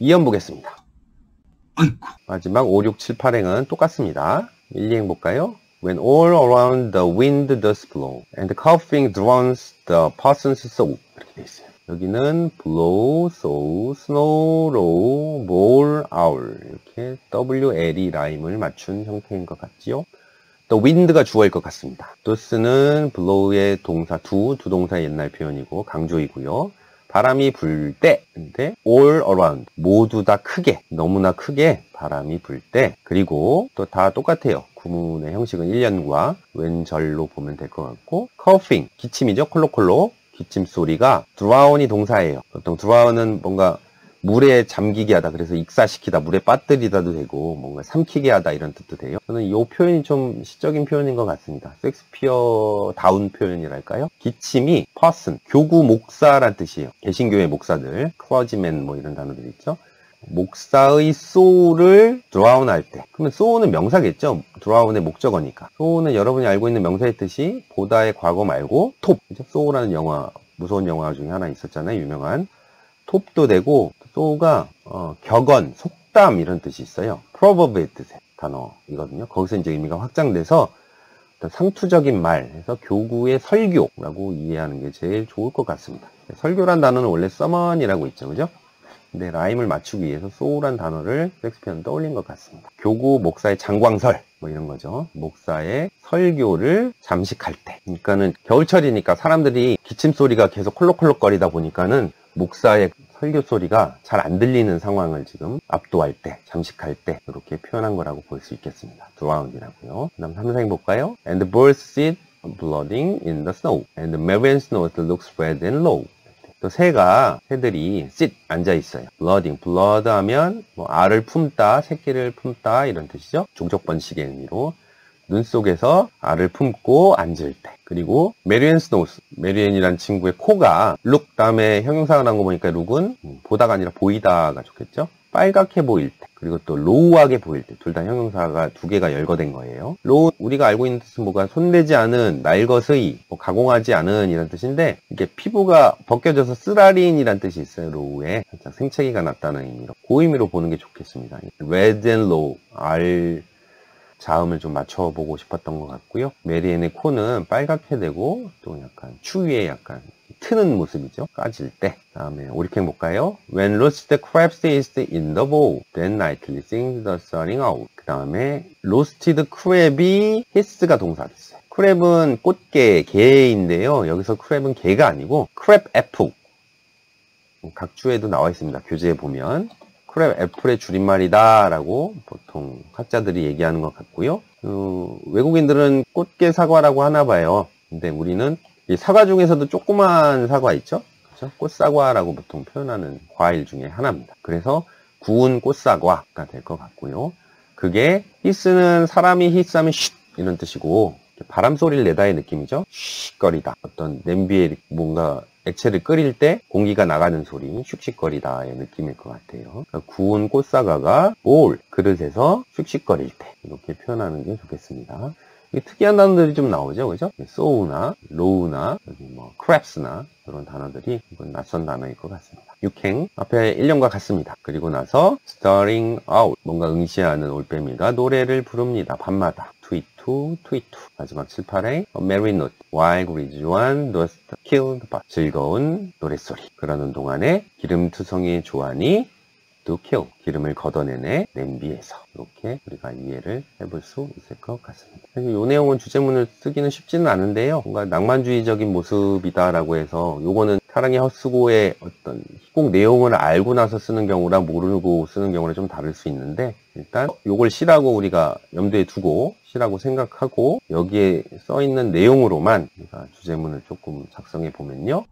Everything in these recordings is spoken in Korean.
2형 보겠습니다. 아이고. 마지막 5, 6, 7, 8행은 똑같습니다. 1, 2행 볼까요? When all around the wind does blow and coughing drowns the person's soul. 이렇게 돼 있어요. 여기는 blow, sow, snow, row, bowl, owl 이렇게 WLE 라임을 맞춘 형태인 것 같지요? 또 wind가 주어일 것 같습니다. does는 blow의 동사 두 동사의 옛날 표현이고 강조이고요. 바람이 불 때, 근데 all around 모두 다 크게, 너무나 크게 바람이 불 때, 그리고 또 다 똑같아요. 구문의 형식은 1년과 왼절로 보면 될 것 같고, coughing 기침이죠. 콜록콜록 기침 소리가 drown이 동사예요. 보통 drown은 뭔가 물에 잠기게 하다, 그래서 익사시키다, 물에 빠뜨리다도 되고 뭔가 삼키게 하다 이런 뜻도 돼요. 저는 이 표현이 좀 시적인 표현인 것 같습니다. 섹스피어 다운 표현이랄까요? 기침이 person, 교구 목사란 뜻이에요. 개신교의 목사들, clergyman 뭐 이런 단어들 있죠. 목사의 soul을 drown 할 때, 그러면 soul은 명사겠죠. drown의 목적어니까. soul은 여러분이 알고 있는 명사의 뜻이 보다의 과거 말고 톱, 그죠? soul라는 영화, 무서운 영화 중에 하나 있었잖아요. 유명한 톱도 되고, soul가 격언, 속담 이런 뜻이 있어요. proverb의 뜻의 단어이거든요. 거기서 이제 의미가 확장돼서 어떤 상투적인 말 해서 교구의 설교라고 이해하는 게 제일 좋을 것 같습니다. 설교란 단어는 원래 sermon이라고 있죠, 그죠? 근데 라임을 맞추기 위해서 soul란 단어를 섹스피어는 떠올린 것 같습니다. 교구 목사의 장광설 뭐 이런 거죠. 목사의 설교를 잠식할 때. 그러니까는 겨울철이니까 사람들이 기침 소리가 계속 콜록콜록거리다 보니까는 목사의 설교 소리가 잘 안 들리는 상황을 지금 압도할 때, 잠식할 때 이렇게 표현한 거라고 볼 수 있겠습니다. drown이라고요. 그 다음 3, 4행 볼까요? And the birds sit blooding in the snow and the Marian snow looks red and low. 또 새들이 sit 앉아 있어요. blooding, blood 하면 뭐 알을 품다, 새끼를 품다 이런 뜻이죠. 종족 번식의 의미로 눈 속에서 알을 품고 앉을 때. 그리고 메리앤 스노우스, 메리앤이란 친구의 코가 look 다음에 형용사가 나온 거 보니까 look은 보다가 아니라 보이다가 좋겠죠. 빨갛게 보일 때, 그리고 또 로우하게 보일 때, 둘 다 형용사가 두 개가 열거된 거예요. 로우, 우리가 알고 있는 뜻은 뭐가 손대지 않은, 날것의, 뭐 가공하지 않은 이란 뜻인데, 이게 피부가 벗겨져서 쓰라린이란 뜻이 있어요. 로우에 살짝 생채기가 났다는 의미로, 그 의미로 보는 게 좋겠습니다. red and low, 알 자음을 좀 맞춰보고 싶었던 것 같고요. 메리앤의 코는 빨갛게 되고 또 약간 추위에 약간 트는 모습이죠. 까질 때. 다음에 오리캔 볼까요? When roasted crabs is in the bowl, then nightly sings the sunning owl. 그 다음에 roasted crab이 hiss가 동사 됐어요. crab은 꽃게, 게인데요. 여기서 crab은 게가 아니고 crab apple. 각주에도 나와 있습니다. 교재에 보면. 크랩 애플의 줄임말이다 라고 보통 학자들이 얘기하는 것 같고요. 외국인들은 꽃게 사과라고 하나 봐요. 근데 우리는 이 사과 중에서도 조그만 사과 있죠? 그렇죠? 꽃사과라고 보통 표현하는 과일 중에 하나입니다. 그래서 구운 꽃사과가 될 것 같고요. 그게 히스는 사람이 히스하면 쉿 이런 뜻이고 바람 소리를 내다의 느낌이죠. 쉿거리다. 어떤 냄비에 뭔가 액체를 끓일 때 공기가 나가는 소리, 슉슉거리다의 느낌일 것 같아요. 그러니까 구운 꽃사과가 볼, 그릇에서 슉슉거릴 때 이렇게 표현하는 게 좋겠습니다. 이게 특이한 단어들이 좀 나오죠, 그죠? sow나, low나, 여기 뭐 crabs나 이런 단어들이 이건 낯선 단어일 것 같습니다. 6행 앞에 1년과 같습니다. 그리고 나서 starting out, 뭔가 응시하는 올빼미가 노래를 부릅니다. 밤마다. tweet to 마지막 7, 8행 merry note while grijoan does kill the bat. 즐거운 노랫소리. 그러는 동안에 기름투성이의 조안이 to kill, 기름을 걷어내네 냄비에서. 이렇게 우리가 이해를 해볼 수 있을 것 같습니다. 이 내용은 주제문을 쓰기는 쉽지는 않은데요. 뭔가 낭만주의적인 모습이다라고 해서 요거는 사랑의 헛수고의 어떤 희곡 내용을 알고 나서 쓰는 경우랑 모르고 쓰는 경우랑 좀 다를 수 있는데, 일단 요걸 시라고 우리가 염두에 두고 시라고 생각하고 여기에 써있는 내용으로만 우리가 주제문을 조금 작성해 보면요.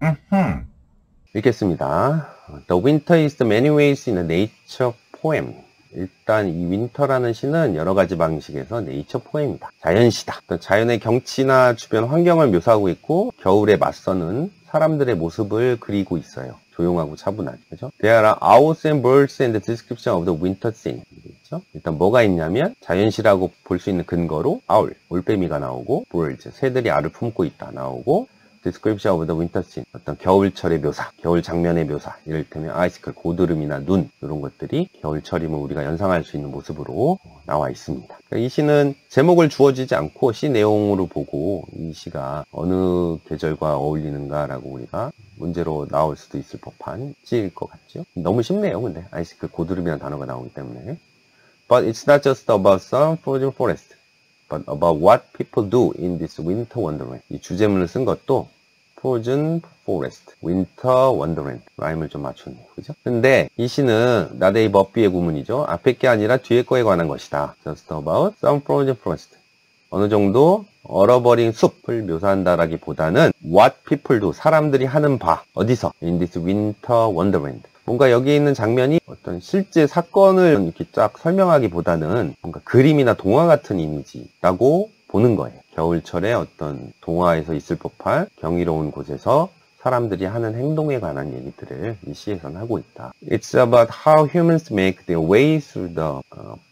읽겠습니다. The winter is in many ways in a nature poem. 일단 이 윈터라는 시는 여러 가지 방식에서 네이처 포엠이다. 자연시다. 자연의 경치나 주변 환경을 묘사하고 있고 겨울에 맞서는 사람들의 모습을 그리고 있어요. 조용하고 차분하게. 그죠? There are owls and birds in the description of the winter scene. 그렇죠? 일단 뭐가 있냐면 자연시라고 볼 수 있는 근거로 owl, 올빼미가 나오고 birds, 새들이 알을 품고 있다 나오고 description of the winter scene. 어떤 겨울철의 묘사, 겨울 장면의 묘사. 이를테면 아이스클, 고드름이나 눈 이런 것들이 겨울철이면 우리가 연상할 수 있는 모습으로 나와 있습니다. 그러니까 이 시는 제목을 주어지지 않고 시 내용으로 보고 이 시가 어느 계절과 어울리는가라고 우리가 문제로 나올 수도 있을 법한 시일 것 같죠. 너무 쉽네요. 근데 아이스클, 고드름이라는 단어가 나오기 때문에. But it's not just about some frozen forest, but about what people do in this winter wonderland. 이 주제문을 쓴 것도 frozen forest, winter wonderland. 라임을 좀 맞췄네요. 그죠? 근데 이 시는 나데이 버비의 구문이죠. 앞에 게 아니라 뒤에 거에 관한 것이다. Just about some frozen forest. 어느 정도 얼어버린 숲을 묘사한다라기보다는 what people do, 사람들이 하는 바. 어디서? In this winter wonderland. 뭔가 여기 있는 장면이 어떤 실제 사건을 이렇게 쫙 설명하기보다는 뭔가 그림이나 동화 같은 이미지라고 보는 거예요. 겨울철에 어떤 동화에서 있을 법한 경이로운 곳에서 사람들이 하는 행동에 관한 얘기들을 이 시에서는 하고 있다. It's about how humans make their way through the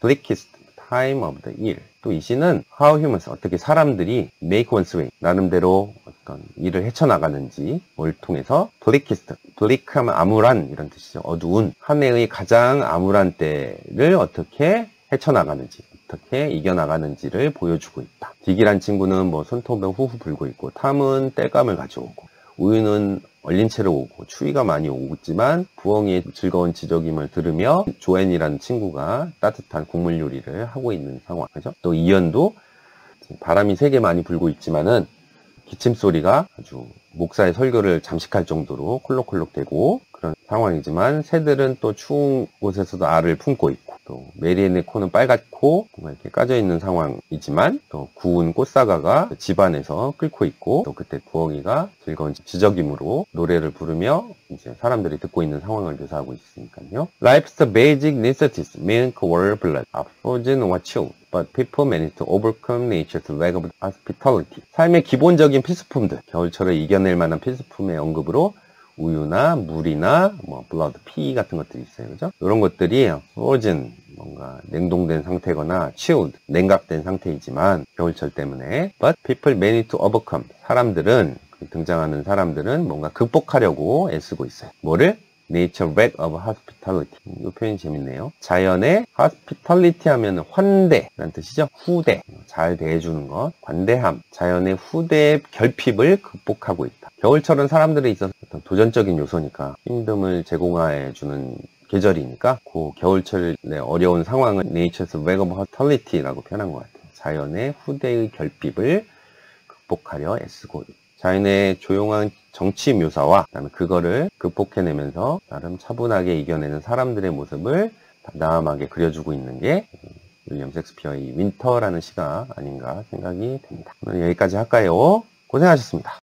bleakest time of the year. 또 이 시는 how humans, 어떻게 사람들이 make one's way, 나름대로 어떤 일을 헤쳐나가는지 뭘 통해서 bleakest, bleak하면 암울한 이런 뜻이죠. 어두운 한 해의 가장 암울한 때를 어떻게 헤쳐나가는지, 어떻게 이겨나가는지를 보여주고 있다. 딕이란 친구는 뭐 손톱에 후후 불고 있고, 탐은 땔감을 가져오고, 우유는 얼린 채로 오고, 추위가 많이 오지만 부엉이의 즐거운 지저김을 들으며 조앤이라는 친구가 따뜻한 국물 요리를 하고 있는 상황. 그죠? 또 이연도 바람이 세게 많이 불고 있지만은 기침 소리가 아주 목사의 설교를 잠식할 정도로 콜록콜록대고 그런 상황이지만, 새들은 또 추운 곳에서도 알을 품고 있고, 또 메리앤의 코는 빨갛고 뭔가 이렇게 까져 있는 상황이지만, 또 구운 꽃사과가 집안에서 끓고 있고, 또 그때 부엉이가 즐거운 지저귀으로 노래를 부르며 이제 사람들이 듣고 있는 상황을 묘사하고 있으니까요. Life's basic necessities, milk, water, blood, are frozen or chilled, but people manage to overcome nature's lack of hospitality. 삶의 기본적인 필수품들, 겨울철을 이겨낼 만한 필수품의 언급으로 우유나 물이나 뭐 blood, 피 같은 것들이 있어요. 그죠? 이런 것들이 frozen, 뭔가 냉동된 상태거나 chilled, 냉각된 상태이지만 겨울철 때문에, but people manage to overcome, 사람들은, 등장하는 사람들은 뭔가 극복하려고 애쓰고 있어요. 뭐를? Nature lack of hospitality. 이 표현이 재밌네요. 자연의 hospitality 하면 환대라는 뜻이죠. 후대, 잘 대해주는 것, 관대함. 자연의 후대의 결핍을 극복하고 있다. 겨울철은 사람들에 있어서 어떤 도전적인 요소니까, 힘듦을 제공해주는 계절이니까 그 겨울철의 어려운 상황을 Nature's lack of hospitality라고 표현한 것 같아요. 자연의 후대의 결핍을 극복하려 애쓰고 있다. 자연의 조용한 정치 묘사와 그다음에 그거를 극복해내면서 나름 차분하게 이겨내는 사람들의 모습을 담담하게 그려주고 있는 게 윌리엄 셰익스피어의 윈터라는 시가 아닌가 생각이 됩니다. 오늘 여기까지 할까요? 고생하셨습니다.